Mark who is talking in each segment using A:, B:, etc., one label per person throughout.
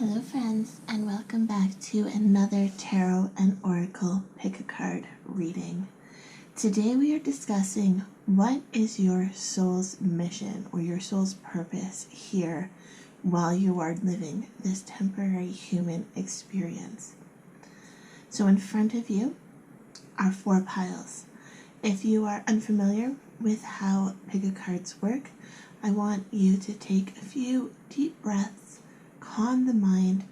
A: Hello friends, and welcome back to another Tarot and Oracle pick-a-card reading. Today we are discussing what is your soul's mission or your soul's purpose here while you are living this temporary human experience. So in front of you are 4 piles. If you are unfamiliar with how pick-a-cards work, I want you to take a few deep breaths, calm the mind,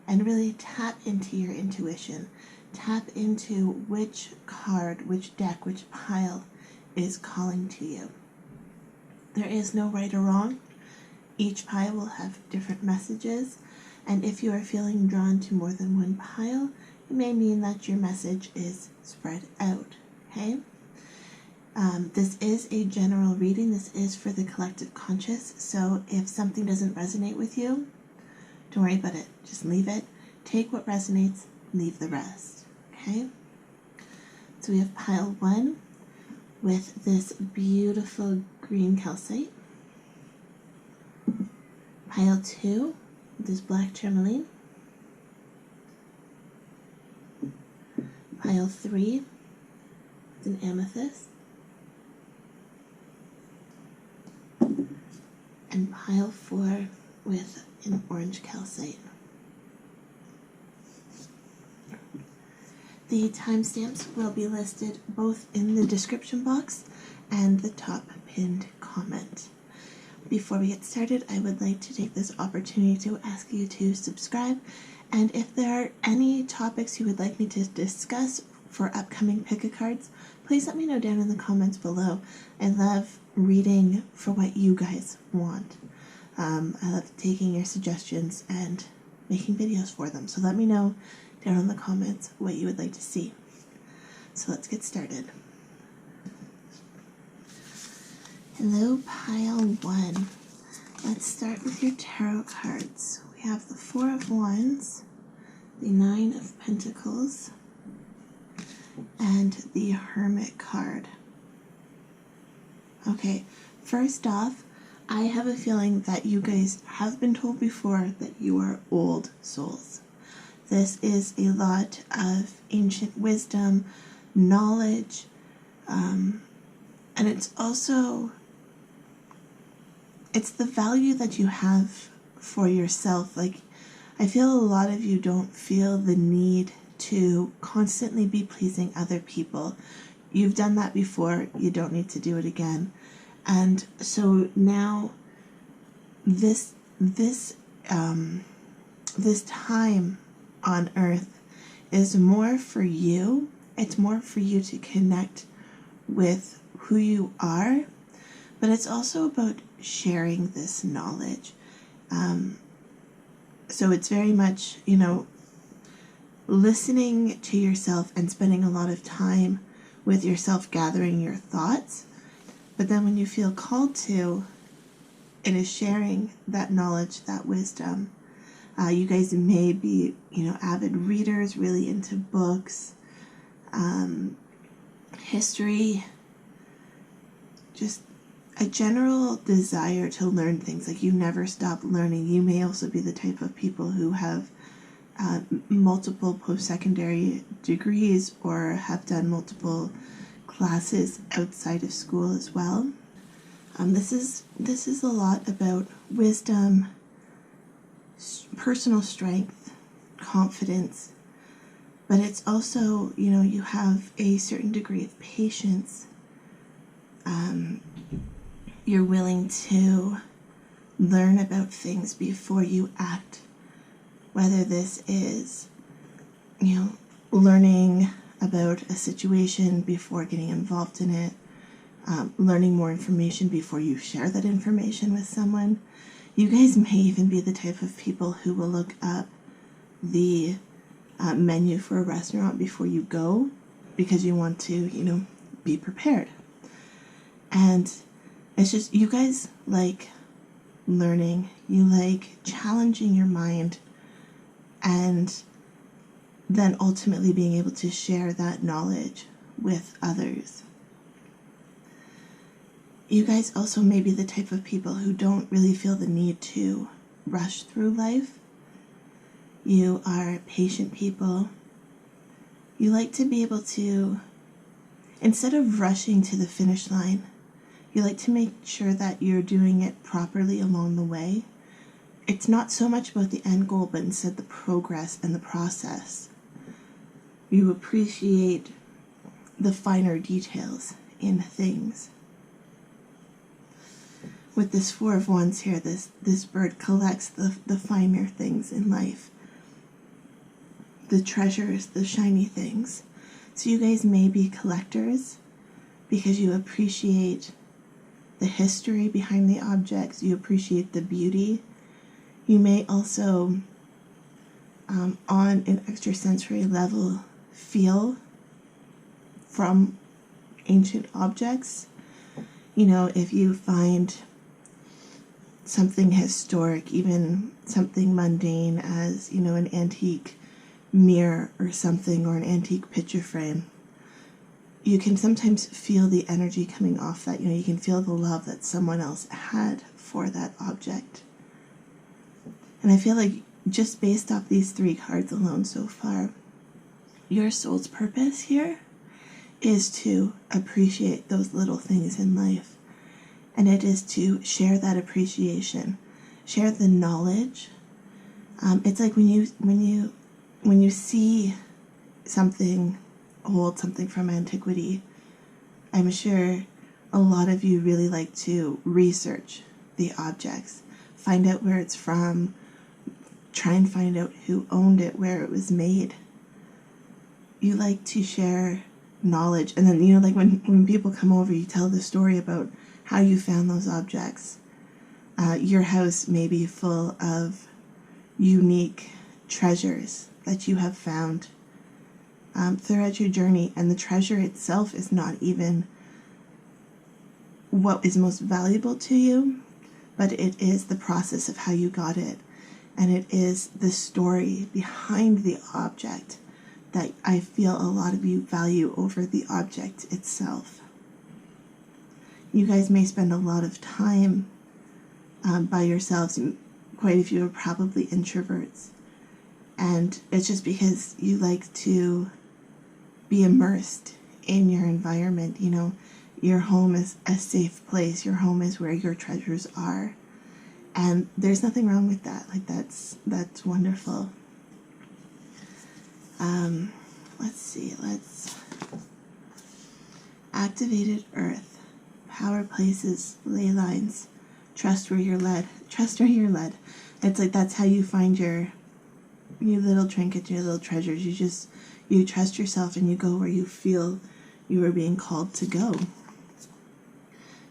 A: and really tap into your intuition. Tap into which card, which deck, which pile is calling to you. There is no right or wrong. Each pile will have different messages, and if you are feeling drawn to more than one pile, it may mean that your message is spread out, okay? This is a general reading. This is for the collective conscious, so if something doesn't resonate with you, don't worry about it. Just leave it. Take what resonates, leave the rest. Okay? So we have pile 1 with this beautiful green calcite. Pile 2 with this black tourmaline. Pile 3 with an amethyst. And pile 4 with an orange calcite. The timestamps will be listed both in the description box and the top pinned comment. Before we get started, I would like to take this opportunity to ask you to subscribe, and if there are any topics you would like me to discuss for upcoming pick-a-cards, please let me know down in the comments below. I love reading for what you guys want. I love taking your suggestions and making videos for them. So let me know down in the comments what you would like to see. So let's get started. Hello, pile 1. Let's start with your tarot cards. We have the 4 of Wands, the 9 of Pentacles, and the Hermit card. Okay, first off, I have a feeling that you guys have been told before that you are old souls. This is a lot of ancient wisdom, knowledge, and it's also, it's the value that you have for yourself. Like, I feel a lot of you don't feel the need to constantly be pleasing other people. You've done that before, you don't need to do it again. And so now this time on earth is more for you. It's more for you to connect with who you are, but it's also about sharing this knowledge. So it's very much, listening to yourself and spending a lot of time with yourself, gathering your thoughts. But then when you feel called to, it is sharing that knowledge, that wisdom. You guys may be, avid readers, really into books, history, just a general desire to learn things. Like, you never stop learning. You may also be the type of people who have multiple post-secondary degrees or have done multiple classes outside of school as well. This is a lot about wisdom, personal strength, confidence, but it's also, you have a certain degree of patience. You're willing to learn about things before you act, whether this is, learning about a situation before getting involved in it, learning more information before you share that information with someone. You guys may even be the type of people who will look up the menu for a restaurant before you go because you want to, be prepared. And it's just, you guys like learning, you like challenging your mind, and then ultimately being able to share that knowledge with others. You guys also may be the type of people who don't really feel the need to rush through life. You are patient people. You like to be able to, instead of rushing to the finish line, you like to make sure that you're doing it properly along the way. It's not so much about the end goal, but instead the progress and the process. You appreciate the finer details in things. With this Four of Wands here, this bird collects the finer things in life. The treasures, the shiny things. So you guys may be collectors because you appreciate the history behind the objects. You appreciate the beauty. You may also, on an extrasensory level, feel from ancient objects. You know, if you find something historic, even something mundane as, you know, an antique mirror or something, or an antique picture frame, you can sometimes feel the energy coming off that. You know, you can feel the love that someone else had for that object. And I feel like just based off these 3 cards alone so far, your soul's purpose here is to appreciate those little things in life. And it is to share that appreciation, share the knowledge. It's like when you see something old, something from antiquity, I'm sure a lot of you really like to research the objects, find out where it's from, try and find out who owned it, where it was made. You like to share knowledge. And then, you know, like when people come over, you tell the story about how you found those objects. Your house may be full of unique treasures that you have found throughout your journey, and the treasure itself is not even what is most valuable to you, but it is the process of how you got it, and it is the story behind the object that I feel a lot of you value over the object itself. You guys may spend a lot of time by yourselves. Quite a few are probably introverts, and it's just because you like to be immersed in your environment. You know, your home is a safe place. Your home is where your treasures are, and there's nothing wrong with that. Like, that's wonderful. Let's see. Activated Earth, power places, ley lines, trust where you're led. Trust where you're led. It's like that's how you find your little trinkets, your little treasures. You trust yourself and you go where you feel you are being called to go.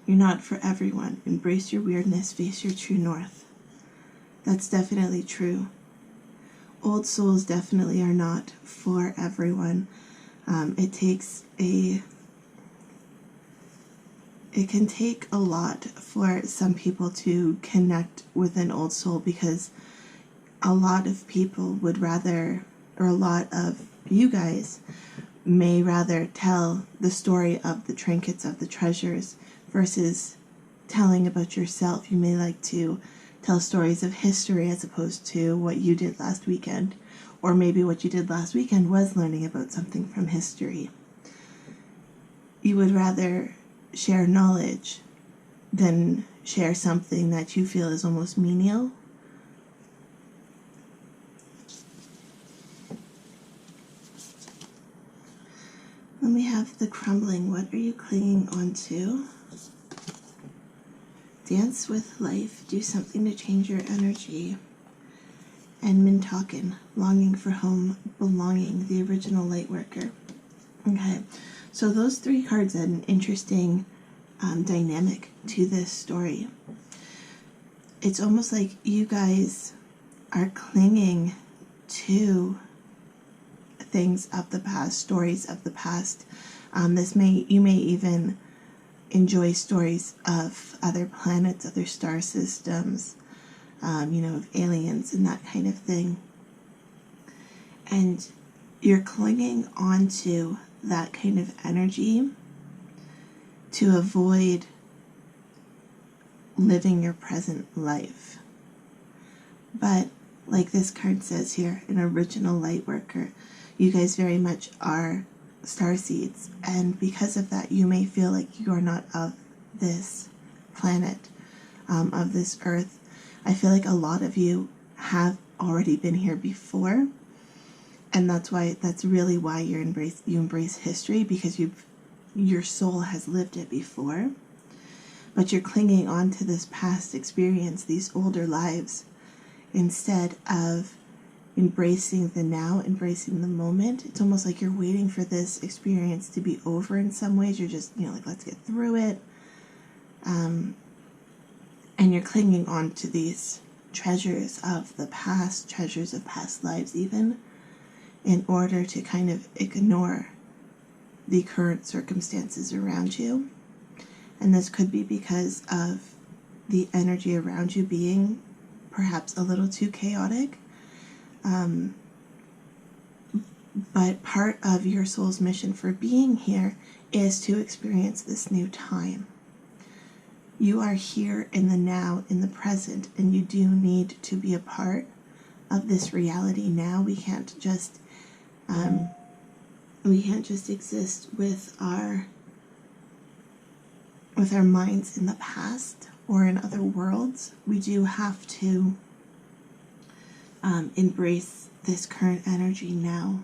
A: You're not for everyone. Embrace your weirdness, face your true north. That's definitely true. Old souls definitely are not for everyone. It can take a lot for some people to connect with an old soul, because a lot of people would rather, or a lot of you guys may rather tell the story of the trinkets, of the treasures, versus telling about yourself. You may like to tell stories of history as opposed to what you did last weekend, or maybe what you did last weekend was learning about something from history. You would rather share knowledge than share something that you feel is almost menial. Then we have the crumbling. What are you clinging on to? Dance with life. Do something to change your energy. And Mintaken. Longing for home. Belonging. The original light worker. Okay. So those 3 cards add an interesting dynamic to this story. It's almost like you guys are clinging to things of the past, stories of the past. You may even enjoy stories of other planets, other star systems, of aliens and that kind of thing. And you're clinging onto that kind of energy to avoid living your present life. But like this card says here, an original light worker. You guys very much are starseeds, and because of that, you may feel like you are not of this planet, of this earth. I feel like a lot of you have already been here before, and that's really why you embrace history, because your soul has lived it before, but you're clinging on to this past experience, these older lives, instead of embracing the now, embracing the moment. It's almost like you're waiting for this experience to be over in some ways. You're just, like, let's get through it. And you're clinging on to these treasures of the past, treasures of past lives even, in order to kind of ignore the current circumstances around you. And this could be because of the energy around you being perhaps a little too chaotic. But part of your soul's mission for being here is to experience this new time. You are here in the now, in the present, and you do need to be a part of this reality now. We can't just exist with our minds in the past or in other worlds. We do have to embrace this current energy now.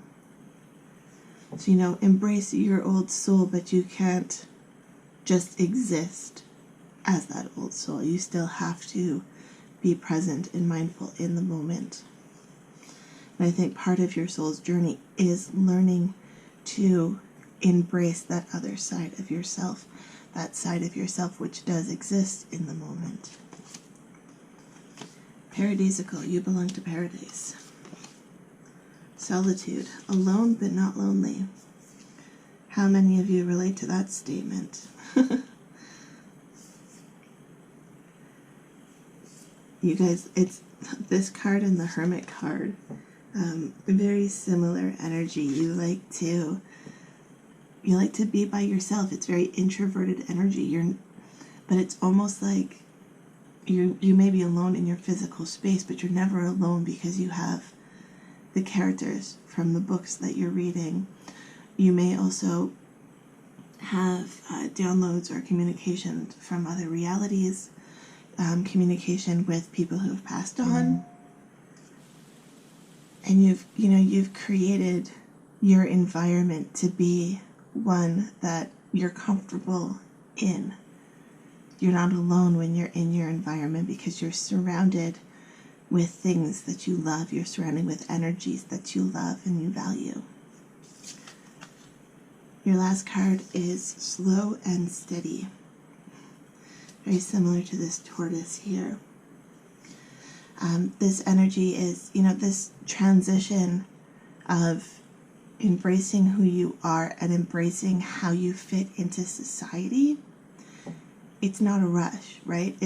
A: So, embrace your old soul, but you can't just exist as that old soul. You still have to be present and mindful in the moment. And I think part of your soul's journey is learning to embrace that other side of yourself, that side of yourself which does exist in the moment. Paradisical, you belong to paradise. Solitude, alone but not lonely. How many of you relate to that statement? You guys, it's this card and the Hermit card. Very similar energy. You like to be by yourself. It's very introverted energy. But it's almost like you may be alone in your physical space, but you're never alone because you have the characters from the books that you're reading. You may also have downloads or communication from other realities, communication with people who have passed on, and you've created your environment to be one that you're comfortable in. You're not alone when you're in your environment because you're surrounded with things that you love. You're surrounded with energies that you love and you value. Your last card is Slow and Steady. Very similar to this tortoise here. This energy is, this transition of embracing who you are and embracing how you fit into society. It's not a rush, right?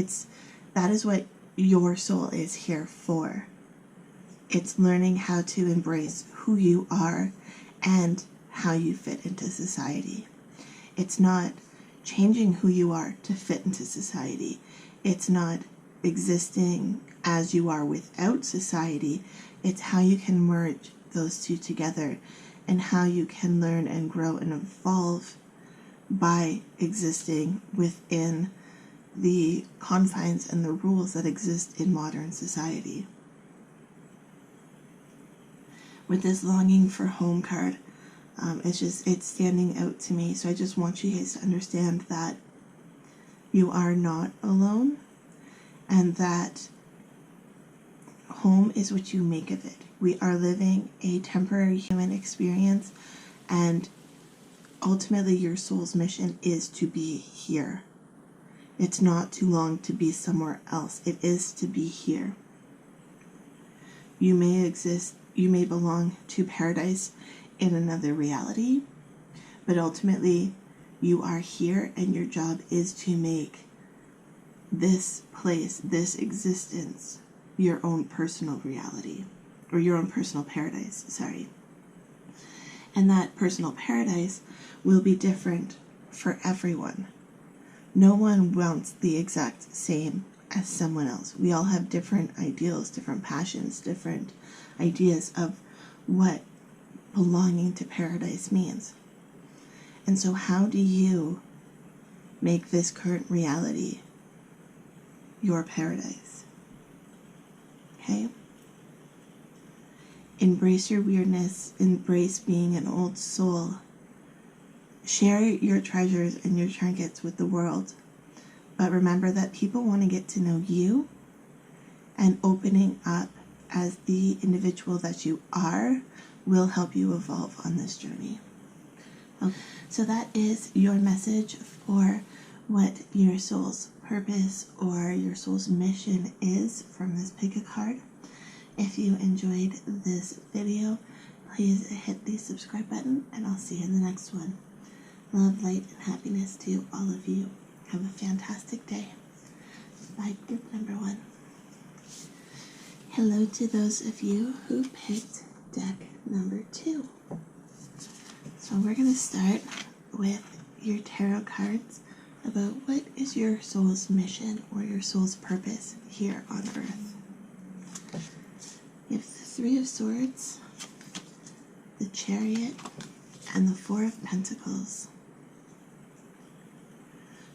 A: That is what your soul is here for. It's learning how to embrace who you are and how you fit into society. It's not changing who you are to fit into society. It's not existing as you are without society. It's how you can merge those two together and how you can learn and grow and evolve by existing within the confines and the rules that exist in modern society. With this longing for home card, it's standing out to me. So I just want you guys to understand that you are not alone and that home is what you make of it. We are living a temporary human experience, and ultimately your soul's mission is to be here. It's not too long to be somewhere else. It is to be here. You may belong to paradise in another reality, but ultimately you are here and your job is to make this place, this existence, your own personal reality, or your own personal paradise, sorry. And that personal paradise will be different for everyone. No one wants the exact same as someone else. We all have different ideals, different passions, different ideas of what belonging to paradise means. And so how do you make this current reality your paradise? Okay? Embrace your weirdness, embrace being an old soul. Share your treasures and your trinkets with the world. But remember that people want to get to know you, and opening up as the individual that you are will help you evolve on this journey. Okay. So that is your message for what your soul's purpose or your soul's mission is from this pick a card. If you enjoyed this video, please hit the subscribe button, and I'll see you in the next one. Love, light, and happiness to all of you. Have a fantastic day. Bye, group number 1. Hello to those of you who picked deck number 2. So we're going to start with your tarot cards about what is your soul's mission or your soul's purpose here on Earth. You have the 3 of Swords, the Chariot, and the 4 of Pentacles.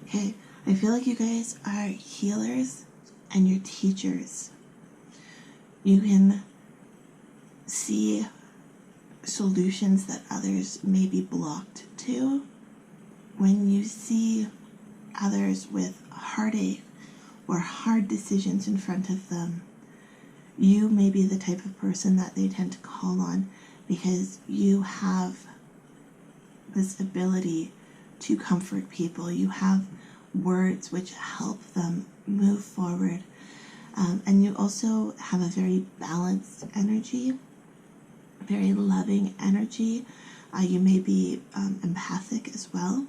A: Okay, I feel like you guys are healers and you're teachers. You can see solutions that others may be blocked to. When you see others with heartache or hard decisions in front of them, you may be the type of person that they tend to call on because you have this ability to comfort people. You have words which help them move forward. And you also have a very balanced energy, very loving energy. You may be empathic as well.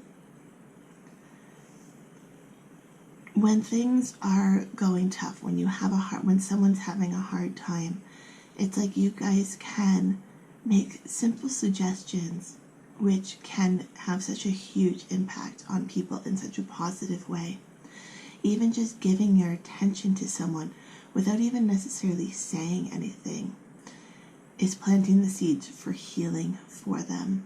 A: When things are going tough, when you have when someone's having a hard time, it's like you guys can make simple suggestions which can have such a huge impact on people in such a positive way. Even just giving your attention to someone without even necessarily saying anything is planting the seeds for healing for them.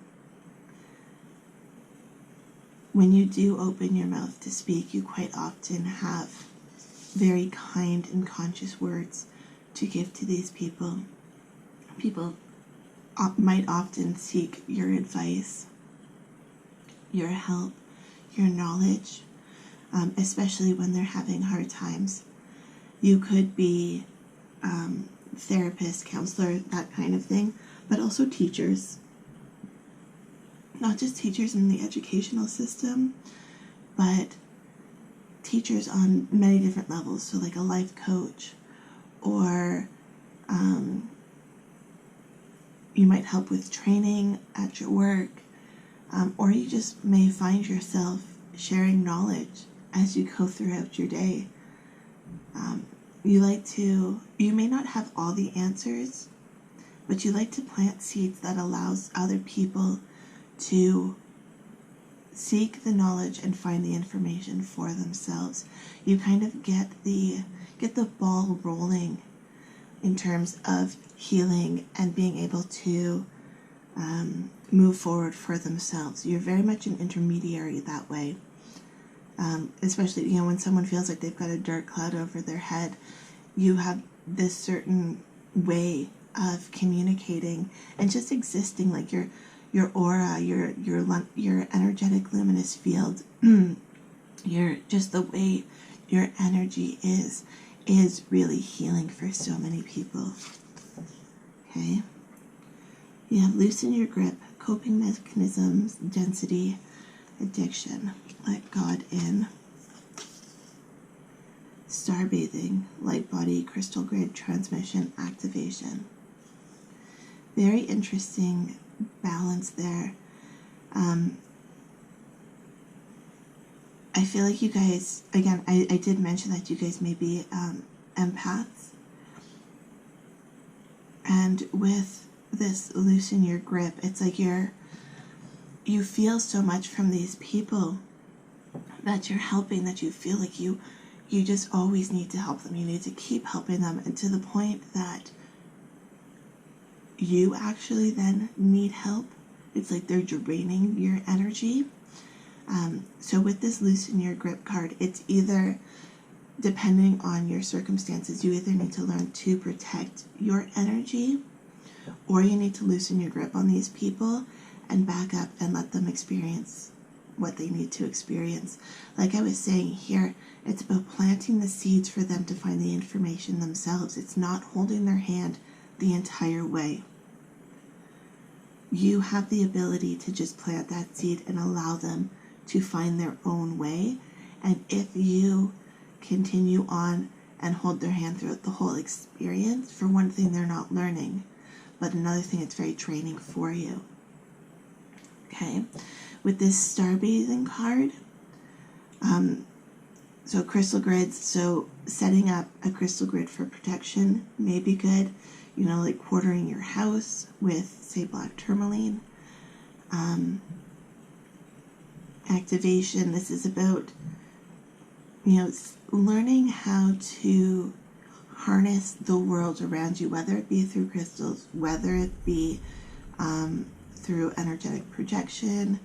A: When you do open your mouth to speak, you quite often have very kind and conscious words to give to these people. People might often seek your advice, your help, your knowledge, especially when they're having hard times. You could be therapist, counselor, that kind of thing, but also teachers. Not just teachers in the educational system, but teachers on many different levels. So like a life coach, or you might help with training at your work, or you just may find yourself sharing knowledge as you go throughout your day. You may not have all the answers, but you like to plant seeds that allows other people to seek the knowledge and find the information for themselves. You kind of get the ball rolling in terms of healing and being able to move forward for themselves. You're very much an intermediary that way. Especially, when someone feels like they've got a dark cloud over their head, you have this certain way of communicating and just existing, like your aura, your energetic luminous field, just the way your energy is really healing for so many people. Okay? You have loosen your grip, coping mechanisms, density, addiction, let God in, star bathing, light body, crystal grid, transmission, activation. Very interesting balance there. I feel like you guys, again, I did mention that you guys may be empaths, and with this loosen your grip, it's like you feel so much from these people that you're helping, that you feel like you you just always need to help them. You need to keep helping them, and to the point that you actually then need help. It's like they're draining your energy. So with this Loosen Your Grip card, it's either, depending on your circumstances, you either need to learn to protect your energy, or you need to loosen your grip on these people and back up and let them experience what they need to experience. Like I was saying here, it's about planting the seeds for them to find the information themselves. It's not holding their hand the entire way. You have the ability to just plant that seed and allow them to find their own way. And if you continue on and hold their hand throughout the whole experience, for one thing, they're not learning, but another thing, it's very training for you. Okay, with this Starbathing card, so crystal grids, so setting up a crystal grid for protection may be good, you know, like quartering your house with, say, black tourmaline. Activation, this is about, you know, learning how to harness the world around you, whether it be through crystals, whether it be through energetic projection,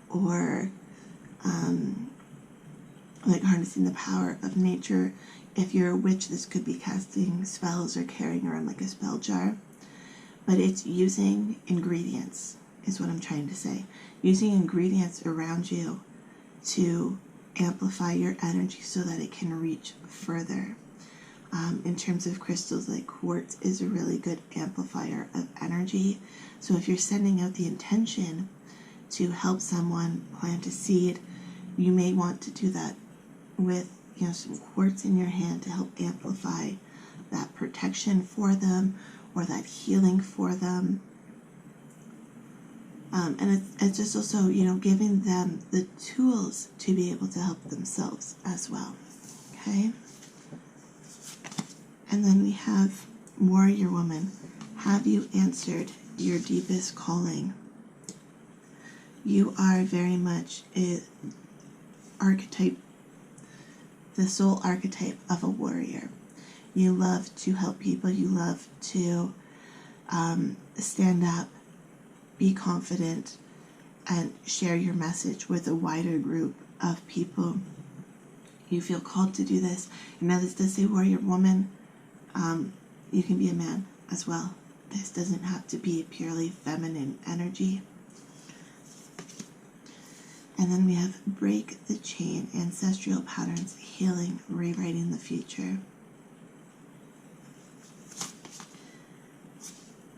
A: or like harnessing the power of nature. If you're a witch, this could be casting spells or carrying around like a spell jar. But it's using ingredients, is what I'm trying to say. Using ingredients around you to amplify your energy so that it can reach further. In terms of crystals, like quartz is a really good amplifier of energy. So if you're sending out the intention to help someone plant a seed, you may want to do that with, you know, some quartz in your hand to help amplify that protection for them or that healing for them. And it's just also, you know, giving them the tools to be able to help themselves as well. Okay? And then we have Warrior Woman. Have you answered your deepest calling? You are very much a archetype, the soul archetype of a warrior. You love to help people. You love to stand up, be confident, and share your message with a wider group of people. You feel called to do this. And now this does say Warrior Woman. You can be a man as well. This doesn't have to be purely feminine energy. And then we have Break the Chain, Ancestral Patterns, Healing, Rewriting the Future.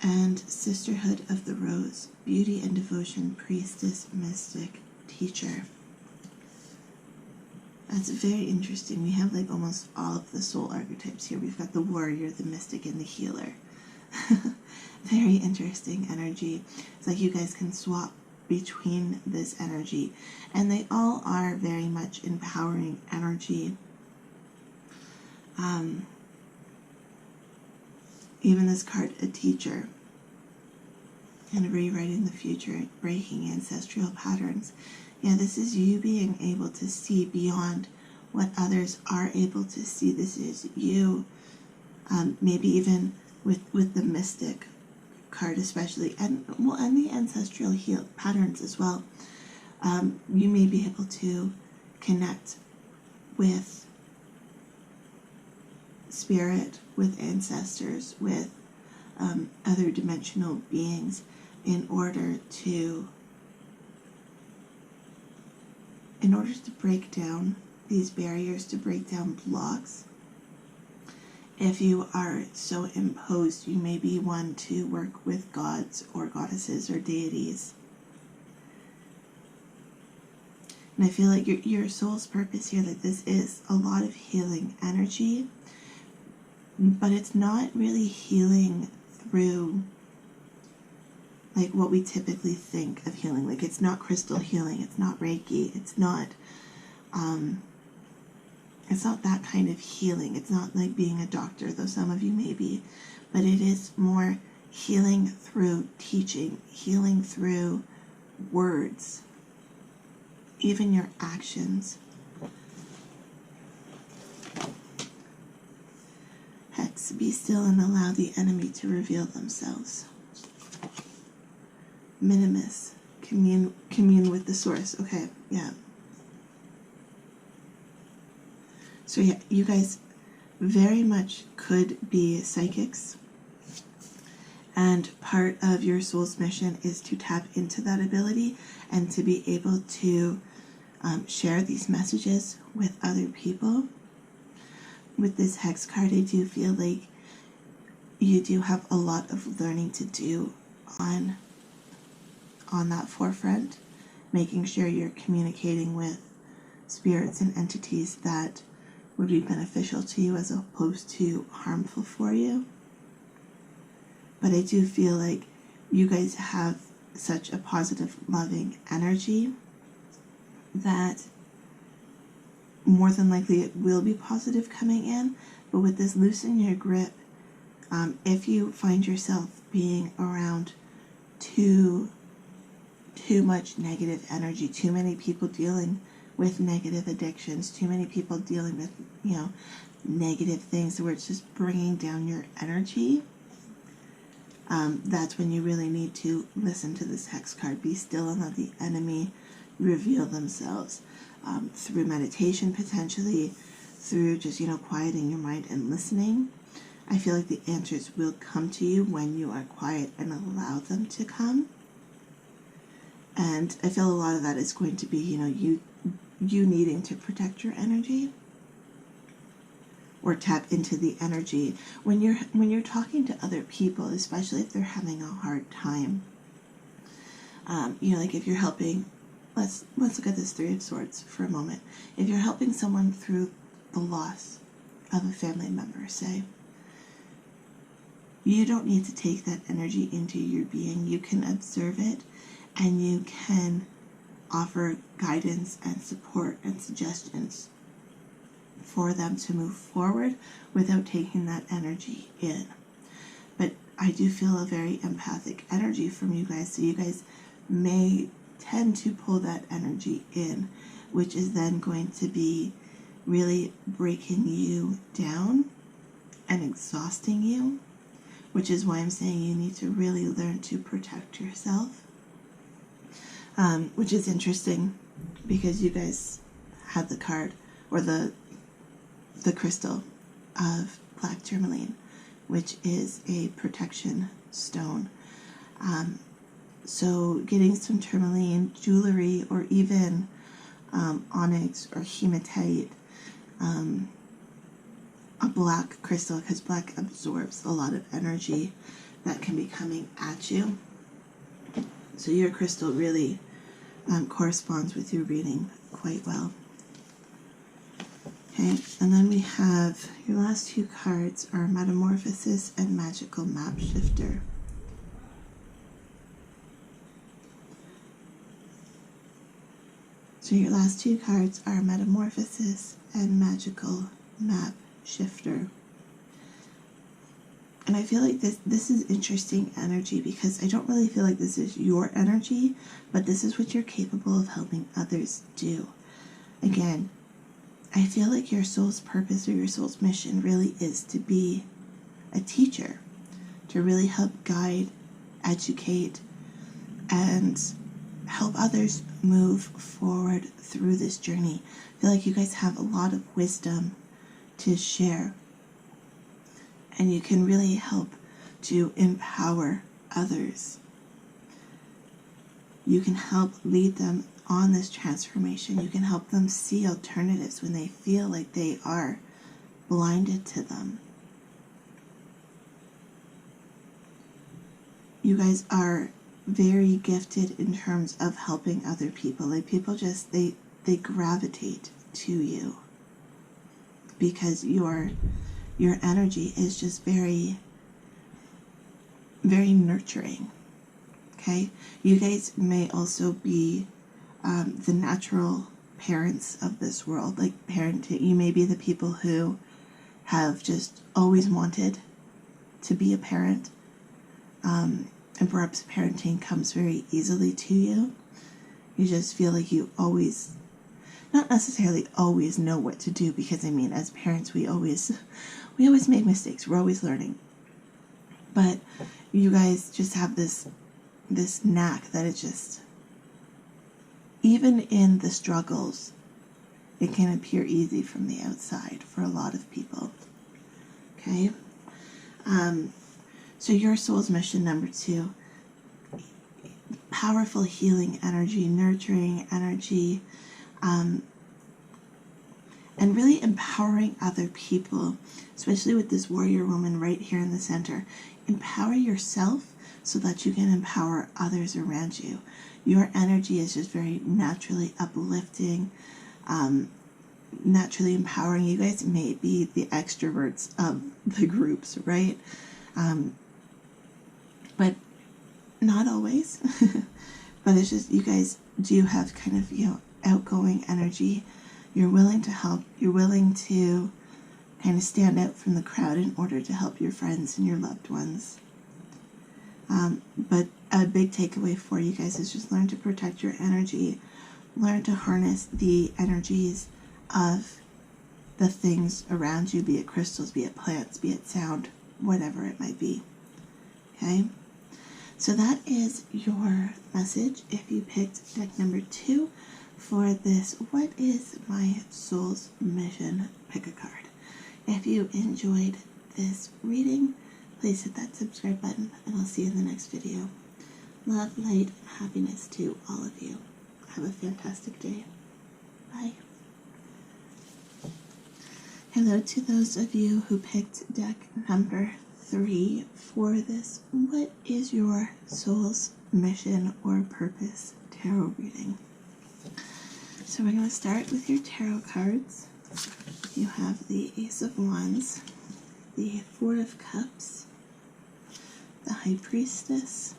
A: And Sisterhood of the Rose, Beauty and Devotion, Priestess, Mystic, Teacher. That's very interesting. We have like almost all of the soul archetypes here. We've got the warrior, the mystic, and the healer. Very interesting energy. It's like you guys can swap between this energy, and they all are very much empowering energy. Even this card, a teacher, and rewriting the future, breaking ancestral patterns. Yeah, this is you being able to see beyond what others are able to see. This is you, maybe even with the mystic card especially, and the ancestral patterns as well. You may be able to connect with spirit, with ancestors, with other dimensional beings in order to break down these barriers, to break down blocks. If you are so imposed, you may be one to work with gods or goddesses or deities. And I feel like your soul's purpose here, that this is a lot of healing energy, but it's not really healing through like what we typically think of healing. Like, it's not crystal healing, it's not Reiki, it's not that kind of healing. It's not like being a doctor, though some of you may be, but it is more healing through teaching, healing through words, even your actions. Hex, be still and allow the enemy to reveal themselves. Minimus, commune with the source. Okay, yeah. So yeah, you guys very much could be psychics. And part of your soul's mission is to tap into that ability and to be able to share these messages with other people. With this Hex card, I do feel like you do have a lot of learning to do on that forefront, making sure you're communicating with spirits and entities that would be beneficial to you as opposed to harmful for you. But I do feel like you guys have such a positive, loving energy that more than likely it will be positive coming in. But with this loosen your grip, if you find yourself being around too much negative energy, too many people dealing with negative addictions, too many people dealing with, negative things where it's just bringing down your energy, that's when you really need to listen to this Hex card. Be still and let the enemy reveal themselves, through meditation, potentially through just, quieting your mind and listening. I feel like the answers will come to you when you are quiet and allow them to come. And I feel a lot of that is going to be, you needing to protect your energy or tap into the energy when you're talking to other people, especially if they're having a hard time. Like if you're helping, let's look at this Three of Swords for a moment. If you're helping someone through the loss of a family member, say, you don't need to take that energy into your being. You can observe it and you can offer guidance and support and suggestions for them to move forward without taking that energy in. But I do feel a very empathic energy from you guys, so you guys may tend to pull that energy in, which is then going to be really breaking you down and exhausting you, which is why I'm saying you need to really learn to protect yourself. Which is interesting because you guys had the card or the crystal of black tourmaline, which is a protection stone. So getting some tourmaline jewelry or even onyx or hematite, a black crystal, because black absorbs a lot of energy that can be coming at you. So your crystal really corresponds with your reading quite well. Okay, and then we have your last two cards are Metamorphosis and Magical Map Shifter. So your last two cards are Metamorphosis and Magical Map Shifter. And I feel like this is interesting energy because I don't really feel like this is your energy, but this is what you're capable of helping others do. Again, I feel like your soul's purpose or your soul's mission really is to be a teacher, to really help guide, educate, and help others move forward through this journey. I feel like you guys have a lot of wisdom to share, and you can really help to empower others. You can help lead them on this transformation. You can help them see alternatives when they feel like they are blinded to them. You guys are very gifted in terms of helping other people. Like people just, they gravitate to you because your energy is just very, very nurturing. Okay? You guys may also be the natural parents of this world. Like parenting, you may be the people who have just always wanted to be a parent. And perhaps parenting comes very easily to you. You just feel like you always, not necessarily always know what to do, because I mean, as parents, we always we always make mistakes. We're always learning. But you guys just have this knack that it's just, even in the struggles, it can appear easy from the outside for a lot of people. Okay? So your soul's mission, number 2, powerful healing energy, nurturing energy, and really empowering other people, especially with this warrior woman right here in the center. Empower yourself so that you can empower others around you. Your energy is just very naturally uplifting, naturally empowering. You guys may be the extroverts of the groups, right? But not always. But it's just, you guys do have kind of, outgoing energy. You're willing to help. You're willing to kind of stand out from the crowd in order to help your friends and your loved ones. But a big takeaway for you guys is just learn to protect your energy. Learn to harness the energies of the things around you, be it crystals, be it plants, be it sound, whatever it might be. Okay? So that is your message if you picked deck number 2 for this What is my soul's mission? Pick a card. If you enjoyed this reading, please hit that subscribe button, and I'll see you in the next video. Love, light, and happiness to all of you. Have a fantastic day. Bye. Hello to those of you who picked deck number 3 for this What is your soul's mission or purpose tarot reading. So we're going to start with your tarot cards. You have the Ace of Wands, the Four of Cups, the High Priestess,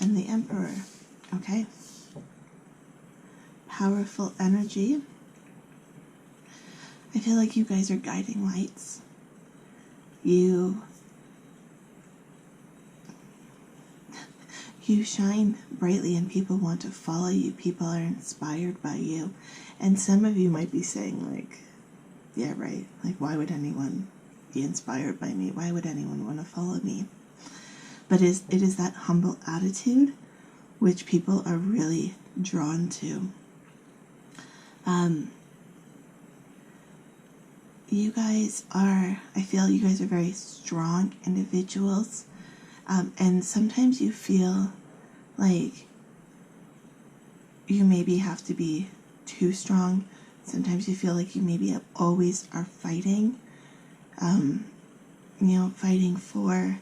A: and the Emperor. Okay? Powerful energy. I feel like you guys are guiding lights. You shine brightly and people want to follow you. People are inspired by you. And some of you might be saying, like, yeah, right. Like, why would anyone be inspired by me? Why would anyone want to follow me? But it is that humble attitude which people are really drawn to. I feel you guys are very strong individuals. And sometimes you feel like you maybe have to be too strong. Sometimes you feel like you maybe always are fighting, fighting for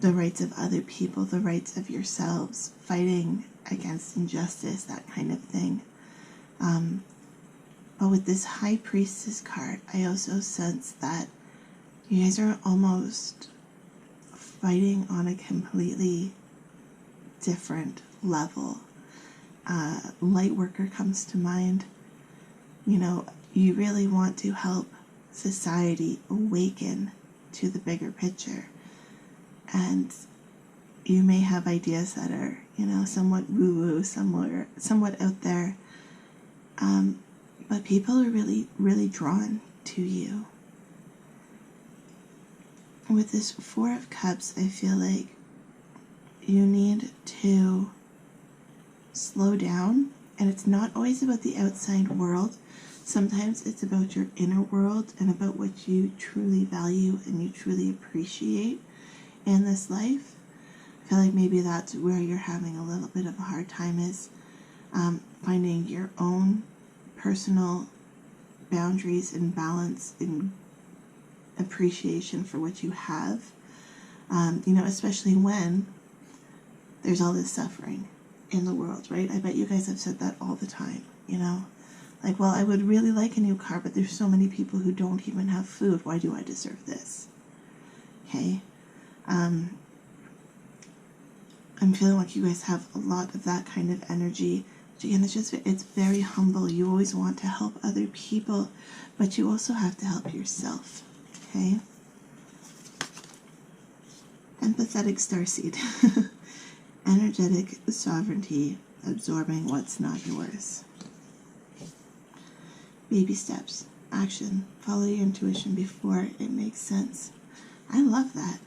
A: the rights of other people, the rights of yourselves, fighting against injustice, that kind of thing. But with this High Priestess card, I also sense that you guys are almost fighting on a completely different level. Lightworker comes to mind. You really want to help society awaken to the bigger picture. And you may have ideas that are, somewhat woo-woo, somewhat out there. But people are really, really drawn to you. With this Four of Cups, I feel like you need to slow down. And it's not always about the outside world. Sometimes it's about your inner world and about what you truly value and you truly appreciate in this life. I feel like maybe that's where you're having a little bit of a hard time, is finding your own personal boundaries and balance and appreciation for what you have, especially when there's all this suffering in the world, right? I bet you guys have said that all the time, like, well, I would really like a new car, but there's so many people who don't even have food. Why do I deserve this? Okay. I'm feeling like you guys have a lot of that kind of energy. Again, it's very humble. You always want to help other people, but you also have to help yourself, okay? Empathetic starseed. Energetic sovereignty, absorbing what's not yours. Baby steps. action. Follow your intuition before it makes sense. I love that.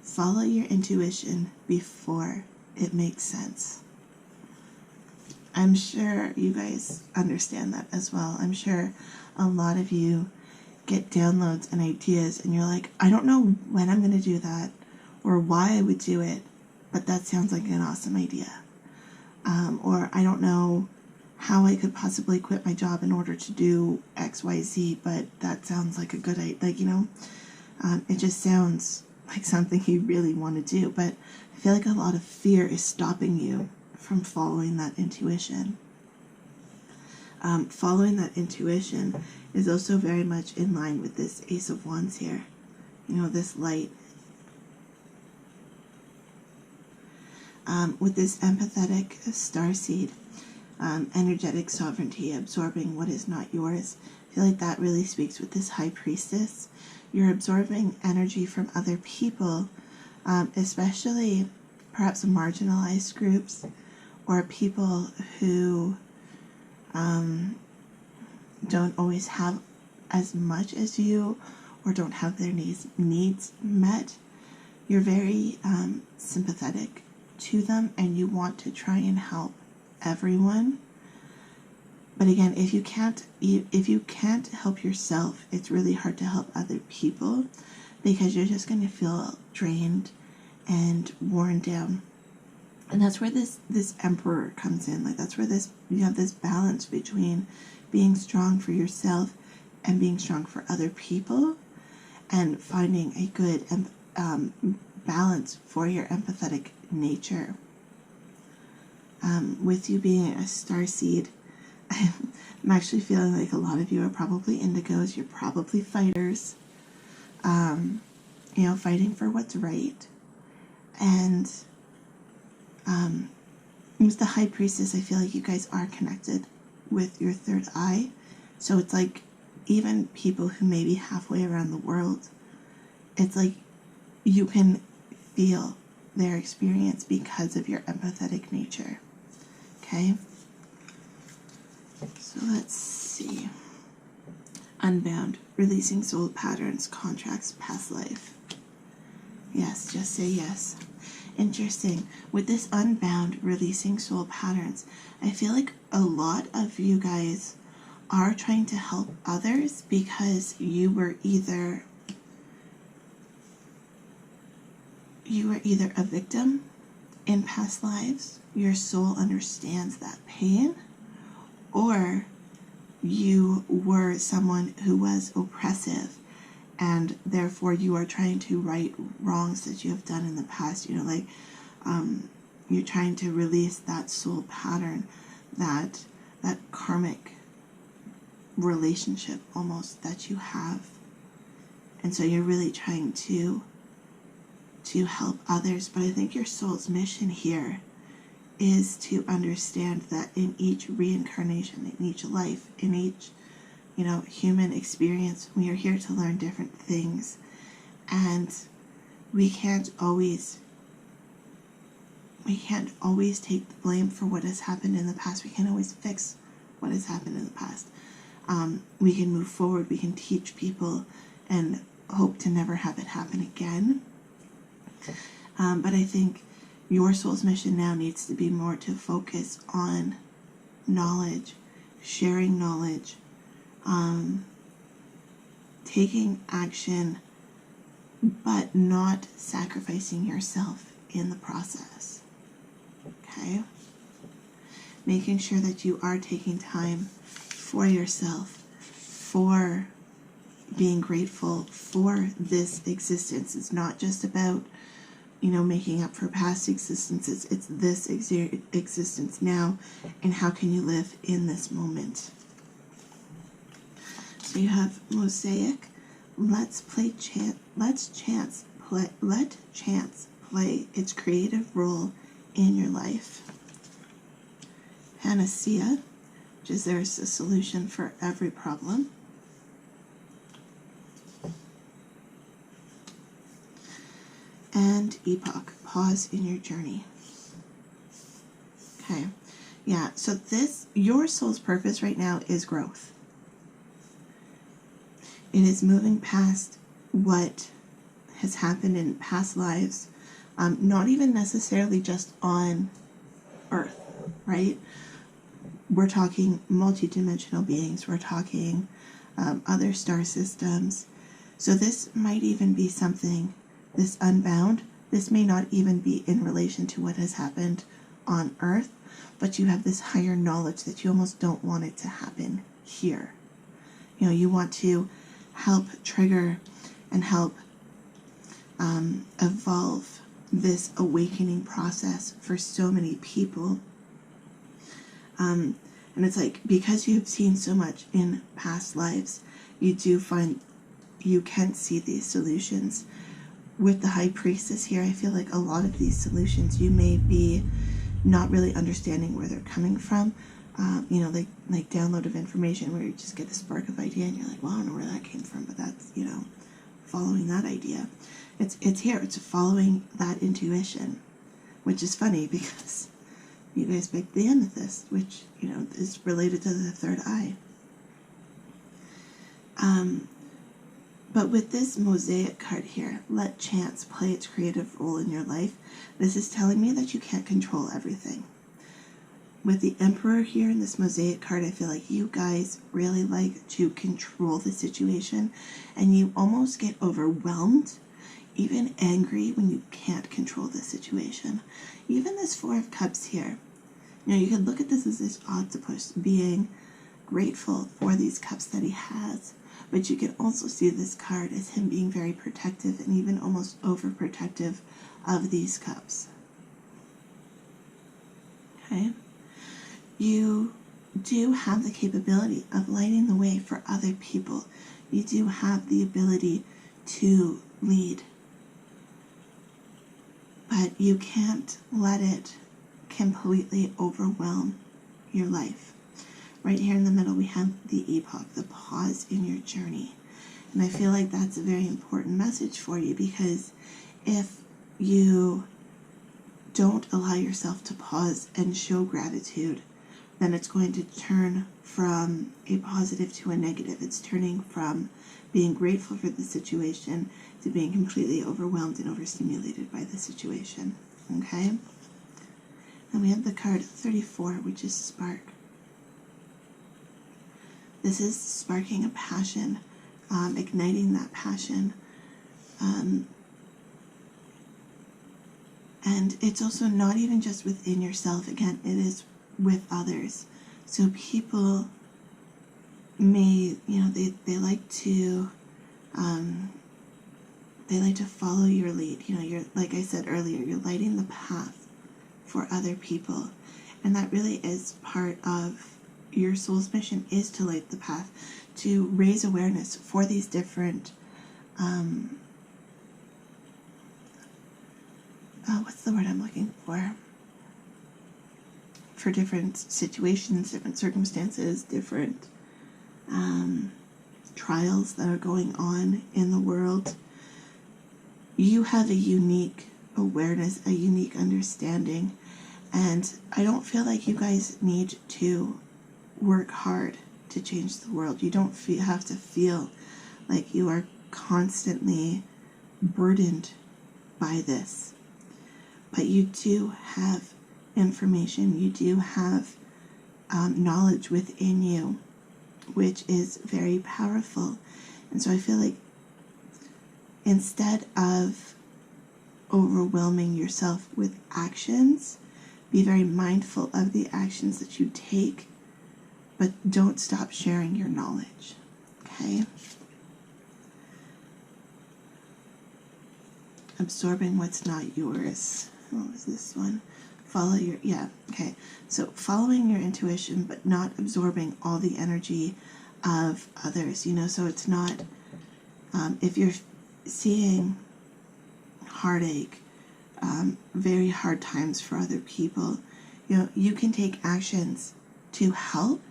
A: Follow your intuition before it makes sense. I'm sure you guys understand that as well. I'm sure a lot of you get downloads and ideas and you're like, I don't know when I'm going to do that or why I would do it, but that sounds like an awesome idea. Or I don't know how I could possibly quit my job in order to do X, Y, Z, but that sounds like a good idea. Like, you know, it just sounds like something you really want to do, but I feel like a lot of fear is stopping you from following that intuition. Following that intuition is also very much in line with this Ace of Wands here. You know, this light. With this empathetic starseed, energetic sovereignty, absorbing what is not yours. I feel like that really speaks with this high priestess. You're absorbing energy from other people, especially perhaps marginalized groups or people who don't always have as much as you or don't have their needs met. You're very sympathetic to them and you want to try and help everyone. But again, if you can't help yourself, it's really hard to help other people because you're just going to feel drained and worn down. And that's where this Emperor comes in. Like, that's where you have this balance between being strong for yourself and being strong for other people, and finding a good balance for your empathetic nature. With you being a starseed, I'm actually feeling like a lot of you are probably indigos. You're probably fighters, you know, fighting for what's right. And with the High Priestess, I feel like you guys are connected with your third eye. So it's like even people who may be halfway around the world, it's like you can feel their experience because of your empathetic nature. Okay? So let's see. Unbound, releasing soul patterns, contracts, past life. Yes, just say yes. Interesting. With this unbound, releasing soul patterns, I feel like a lot of you guys are trying to help others because you were either a victim in past lives, your soul understands that pain, or you were someone who was oppressive and therefore you are trying to right wrongs that you have done in the past. You know, like you're trying to release that soul pattern, that karmic relationship almost that you have. And so you're really trying to help others. But I think your soul's mission here is to understand that in each reincarnation, in each life, in each, you know, human experience, we are here to learn different things. And we can't always take the blame for what has happened in the past. We can't always fix what has happened in the past. We can move forward, we can teach people and hope to never have it happen again. But I think your soul's mission now needs to be more to focus on knowledge, sharing knowledge, taking action, but not sacrificing yourself in the process. Okay? Making sure that you are taking time for yourself, for being grateful for this existence. It's not just about, you know, making up for past existences. It's this existence now, and how can you live in this moment. So you have Mosaic. Let chance play its creative role in your life. Panacea, which is there's a solution for every problem. And Epoch, pause in your journey. Okay, yeah, so your soul's purpose right now is growth. It is moving past what has happened in past lives, not even necessarily just on Earth, right? We're talking multidimensional beings, we're talking other star systems. So this might even be something, this unbound, this may not even be in relation to what has happened on Earth, but you have this higher knowledge that you almost don't want it to happen here. You know, you want to help trigger and help evolve this awakening process for so many people. And it's like, because you've seen so much in past lives, you do find you can see these solutions. With the High Priestess here, I feel like a lot of these solutions you may be not really understanding where they're coming from. You know, like download of information where you just get a spark of idea and you're like, well, I don't know where that came from, but that's, you know, following that idea. It's here, it's following that intuition, which is funny because you guys picked the Amethyst, which, you know, is related to the third eye. But with this Mosaic card here, let chance play its creative role in your life. This is telling me that you can't control everything. With the Emperor here in this Mosaic card, I feel like you guys really like to control the situation, and you almost get overwhelmed, even angry when you can't control the situation. Even this Four of Cups here, you know, you could look at this as this octopus being grateful for these cups that he has, but you can also see this card as him being very protective and even almost overprotective of these cups. Okay? You do have the capability of lighting the way for other people. You do have the ability to lead. But you can't let it completely overwhelm your life. Right here in the middle, we have the epoch, the pause in your journey. And I feel like that's a very important message for you, because if you don't allow yourself to pause and show gratitude, then it's going to turn from a positive to a negative. It's turning from being grateful for the situation to being completely overwhelmed and overstimulated by the situation. Okay? And we have the card 34, which is Spark. This is sparking a passion, igniting that passion. And it's also not even just within yourself. Again, it is with others. So people may, you know, they like to follow your lead. You know, you're, like I said earlier, you're lighting the path for other people. And that really is part of your soul's mission, is to light the path, to raise awareness for these different, what's the word I'm looking for? For different situations, different circumstances, different trials that are going on in the world. You have a unique awareness, a unique understanding, and I don't feel like you guys need to work hard to change the world. You don't have to feel like you are constantly burdened by this. But you do have information, you do have knowledge within you, which is very powerful. And so I feel like instead of overwhelming yourself with actions, be very mindful of the actions that you take, but don't stop sharing your knowledge. Okay? Absorbing what's not yours. What was this one? Follow your, yeah, okay. So following your intuition, but not absorbing all the energy of others, you know, so it's not, if you're seeing heartache, very hard times for other people, you know, you can take actions to help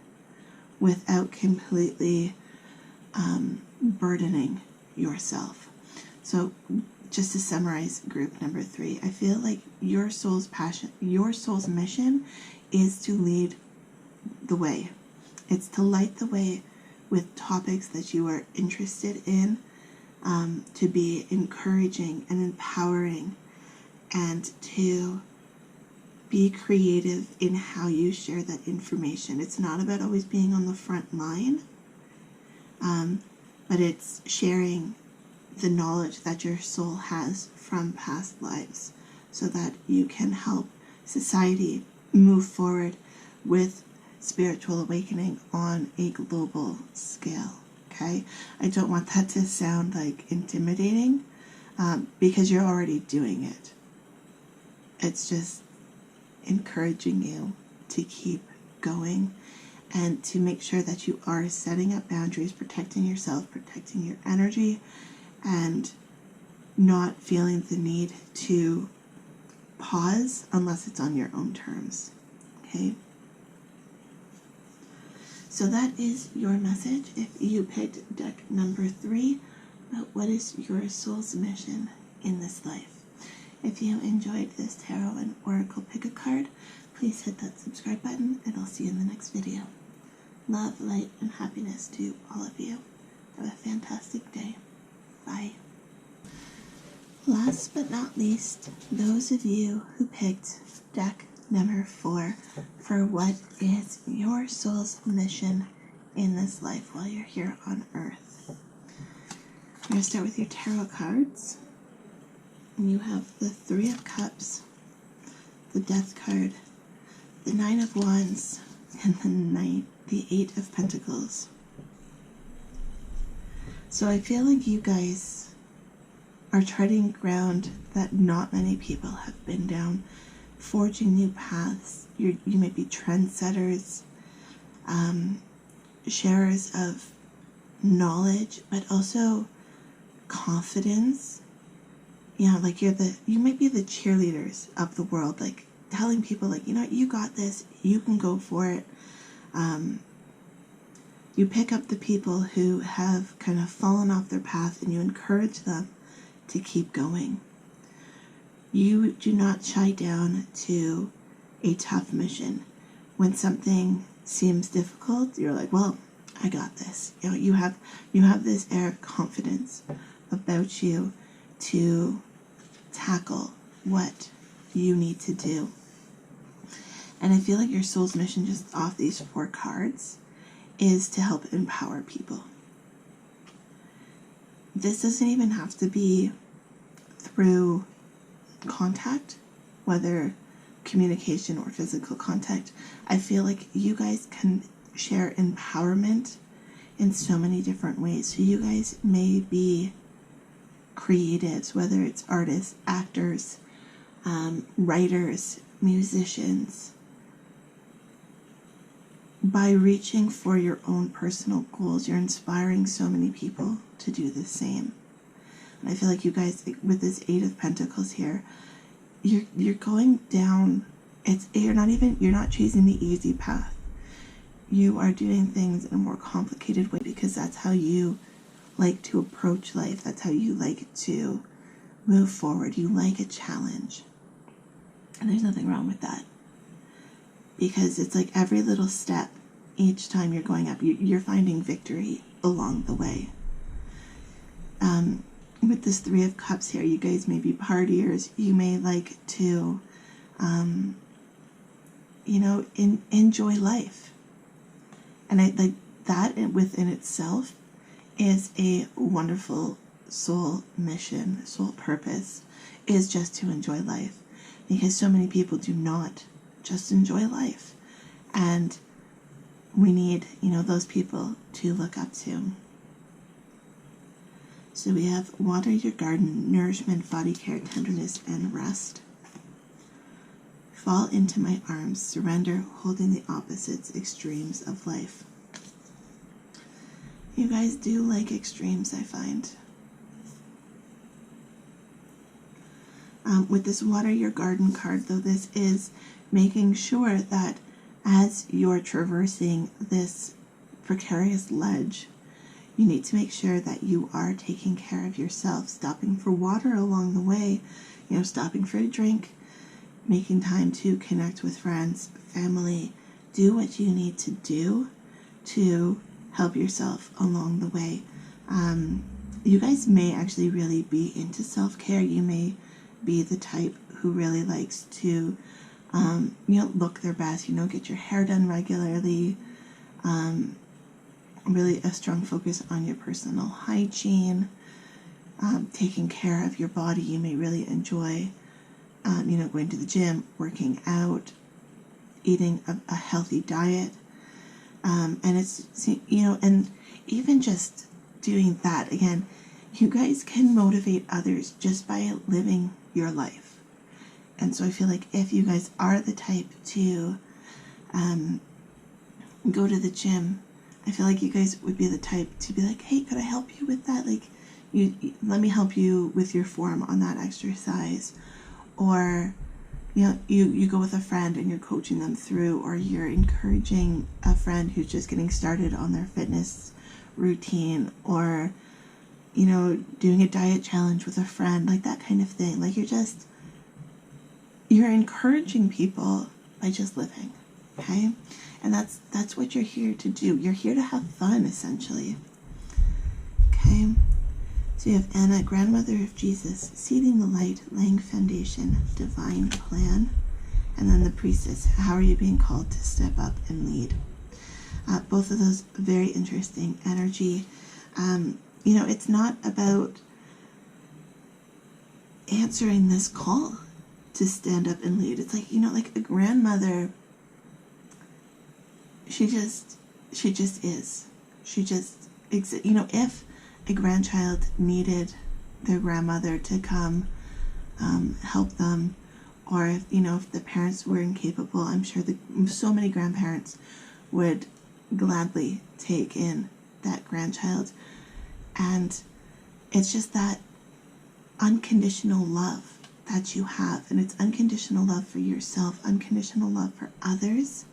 A: without completely burdening yourself. So just to summarize group number 3, I feel like your soul's passion, your soul's mission is to lead the way. It's to light the way with topics that you are interested in, to be encouraging and empowering, and to be creative in how you share that information. It's not about always being on the front line, but it's sharing the knowledge that your soul has from past lives so that you can help society move forward with spiritual awakening on a global scale. Okay? I don't want that to sound like intimidating, because you're already doing it. It's just encouraging you to keep going and to make sure that you are setting up boundaries, protecting yourself, protecting your energy, and not feeling the need to pause unless it's on your own terms. Okay? So that is your message if you picked deck number 3, about what is your soul's mission in this life. If you enjoyed this tarot and oracle pick a card, please hit that subscribe button, and I'll see you in the next video. Love, light, and happiness to all of you. Have a fantastic day. Bye. Last but not least, those of you who picked deck number 4 for what is your soul's mission in this life while you're here on Earth. I'm going to start with your tarot cards. And you have the 3 of Cups, the Death card, the 9 of Wands, and the 8 of Pentacles. So I feel like you guys are treading ground that not many people have been down, forging new paths. You may be trendsetters, sharers of knowledge, but also confidence. You know, like you might be the cheerleaders of the world, like telling people, like, you know what, you got this, you can go for it. You pick up the people who have kind of fallen off their path and you encourage them to keep going. You do not shy down to a tough mission. When something seems difficult, you're like, well, I got this. You know, you have this air of confidence about you to tackle what you need to do. And I feel like your soul's mission, just off these 4 cards, is to help empower people. This doesn't even have to be through contact, whether communication or physical contact. I feel like you guys can share empowerment in so many different ways. So you guys may be creatives, whether it's artists, actors, writers, musicians. By reaching for your own personal goals, you're inspiring so many people to do the same. And I feel like you guys, with this 8 of Pentacles here, you're going down. You're not choosing the easy path. You are doing things in a more complicated way because that's how you like to approach life. That's how you like to move forward. You like a challenge. And there's nothing wrong with that. Because it's like every little step, each time you're going up, you're finding victory along the way. With this 3 of Cups here, you guys may be partiers. You may like to, enjoy life. And I like that within itself is a wonderful soul mission, soul purpose, is just to enjoy life. Because so many people do not just enjoy life. And we need, those people to look up to. So we have water your garden, nourishment, body care, tenderness, and rest. Fall into my arms, surrender, holding the opposites, extremes of life. You guys do like extremes, I find. With this water your garden card, though, this is making sure that as you're traversing this precarious ledge, you need to make sure that you are taking care of yourself, stopping for water along the way, stopping for a drink, making time to connect with friends, family, do what you need to do to help yourself along the way. You guys may actually really be into self-care. You may be the type who really likes to, look their best, get your hair done regularly, really a strong focus on your personal hygiene, taking care of your body. You may really enjoy, going to the gym, working out, eating a healthy diet. And it's, and even just doing that, again, you guys can motivate others just by living your life. And so I feel like if you guys are the type to go to the gym, I feel like you guys would be the type to be like, hey, could I help you with that? Like, let me help you with your form on that exercise. Or, you go with a friend and you're coaching them through, or you're encouraging a friend who's just getting started on their fitness routine, or, doing a diet challenge with a friend, like that kind of thing. Like you're encouraging people by just living, okay? And that's what you're here to do. You're here to have fun, essentially, okay? So you have Anna, grandmother of Jesus, seeding the light, laying foundation, divine plan. And then the priestess, how are you being called to step up and lead? Both of those very interesting energy. It's not about answering this call to stand up and lead. It's like, like a grandmother, she just is. She just exists. If a grandchild needed their grandmother to come help them, or if the parents were incapable, I'm sure so many grandparents would gladly take in that grandchild. And it's just that unconditional love that you have, and it's unconditional love for yourself, unconditional love for others.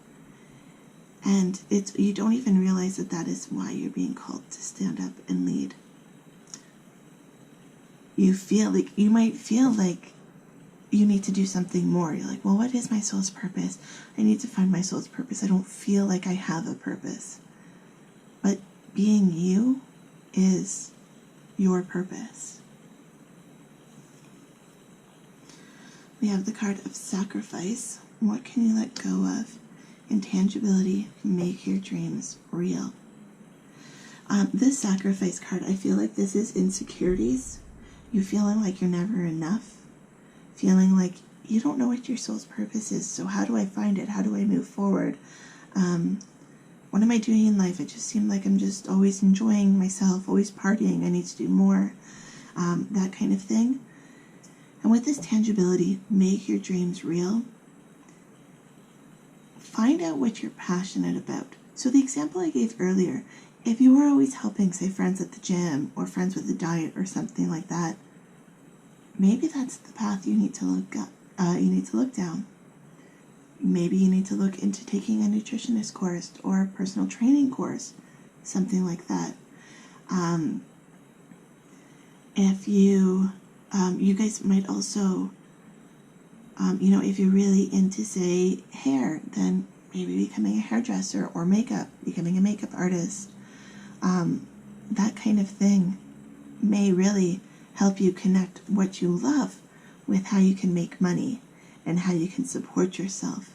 A: And you don't even realize that is why you're being called to stand up and lead. You might feel like you need to do something more. You're like, well, what is my soul's purpose? I need to find my soul's purpose. I don't feel like I have a purpose. But being you is your purpose. We have the card of sacrifice. What can you let go of? Intangibility, make your dreams real. This sacrifice card, I feel like this is insecurities. You feeling like you're never enough. Feeling like you don't know what your soul's purpose is. So how do I find it? How do I move forward? What am I doing in life? It just seemed like I'm just always enjoying myself, always partying. I need to do more. That kind of thing. And with this tangibility, make your dreams real. Find out what you're passionate about. So the example I gave earlier, if you were always helping, say, friends at the gym or friends with the diet or something like that, maybe that's the path you need to look up. You need to look down. Maybe you need to look into taking a nutritionist course or a personal training course, something like that. If you guys might also, if you're really into, say, hair, then maybe becoming a hairdresser or makeup, becoming a makeup artist, that kind of thing may really help you connect what you love with how you can make money and how you can support yourself,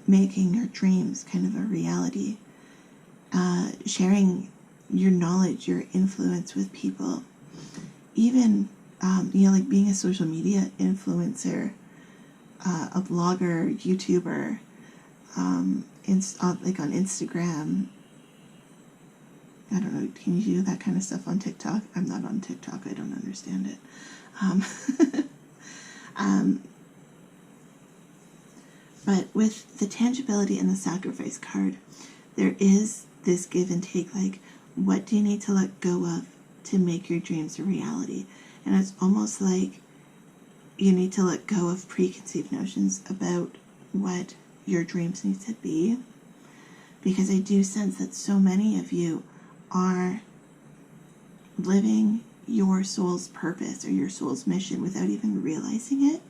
A: making your dreams kind of a reality, sharing your knowledge, your influence with people, even, like being a social media influencer, a blogger, YouTuber, like on Instagram. I don't know, can you do that kind of stuff on TikTok? I'm not on TikTok, I don't understand it. But with the tangibility and the sacrifice card, there is this give and take, like, what do you need to let go of to make your dreams a reality? And it's almost like you need to let go of preconceived notions about what your dreams need to be, because I do sense that so many of you are living your soul's purpose or your soul's mission without even realizing it.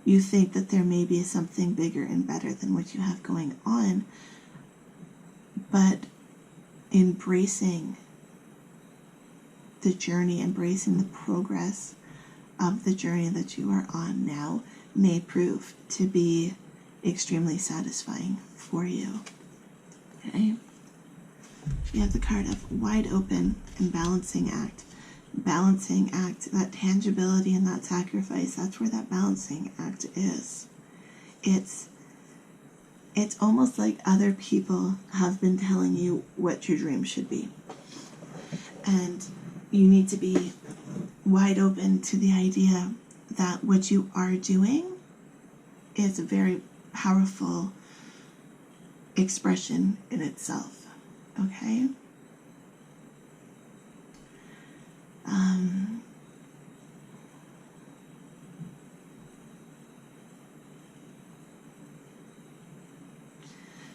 A: You think that there may be something bigger and better than what you have going on, but embracing the journey, embracing the progress of the journey that you are on now may prove to be extremely satisfying for you. Okay? You have the card of Wide Open and Balancing Act. Balancing act, that tangibility and that sacrifice, that's where that balancing act is. It's almost like other people have been telling you what your dream should be. And you need to be wide open to the idea that what you are doing is a very powerful expression in itself. Okay?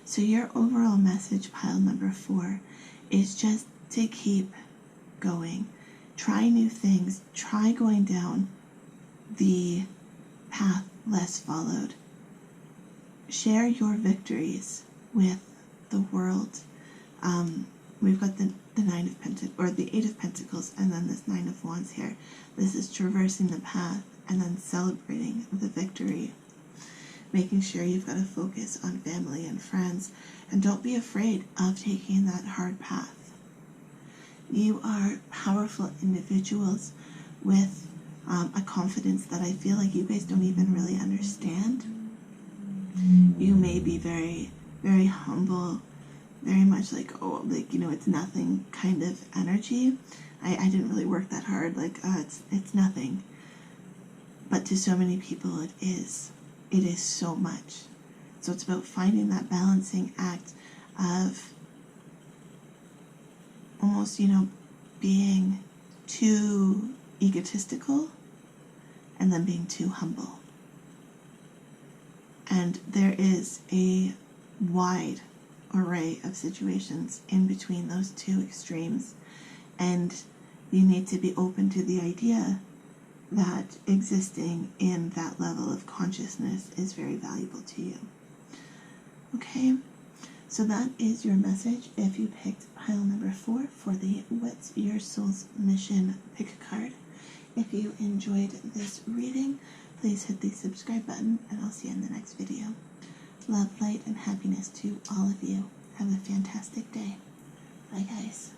A: So your overall message, pile number 4, is just to keep going. Try new things. Try going down the path less followed. Share your victories with the world. We've got the Nine of Pentacles, or the Eight of Pentacles, and then this Nine of Wands here. This is traversing the path and then celebrating the victory. Making sure you've got to focus on family and friends, and don't be afraid of taking that hard path. You are powerful individuals with a confidence that I feel like you guys don't even really understand. You may be very, very humble, very much like, oh, like, you know, it's nothing kind of energy. I didn't really work that hard, like, it's nothing. But to so many people it is. It is so much. So it's about finding that balancing act of almost, you know, being too egotistical and then being too humble. And there is a wide array of situations in between those two extremes, and you need to be open to the idea that existing in that level of consciousness is very valuable to you. Okay, so that is your message if you picked pile number 4 for the What's Your Soul's Mission pick a card. If you enjoyed this reading, please hit the subscribe button, and I'll see you in the next video. Love, light, and happiness to all of you. Have a fantastic day. Bye, guys.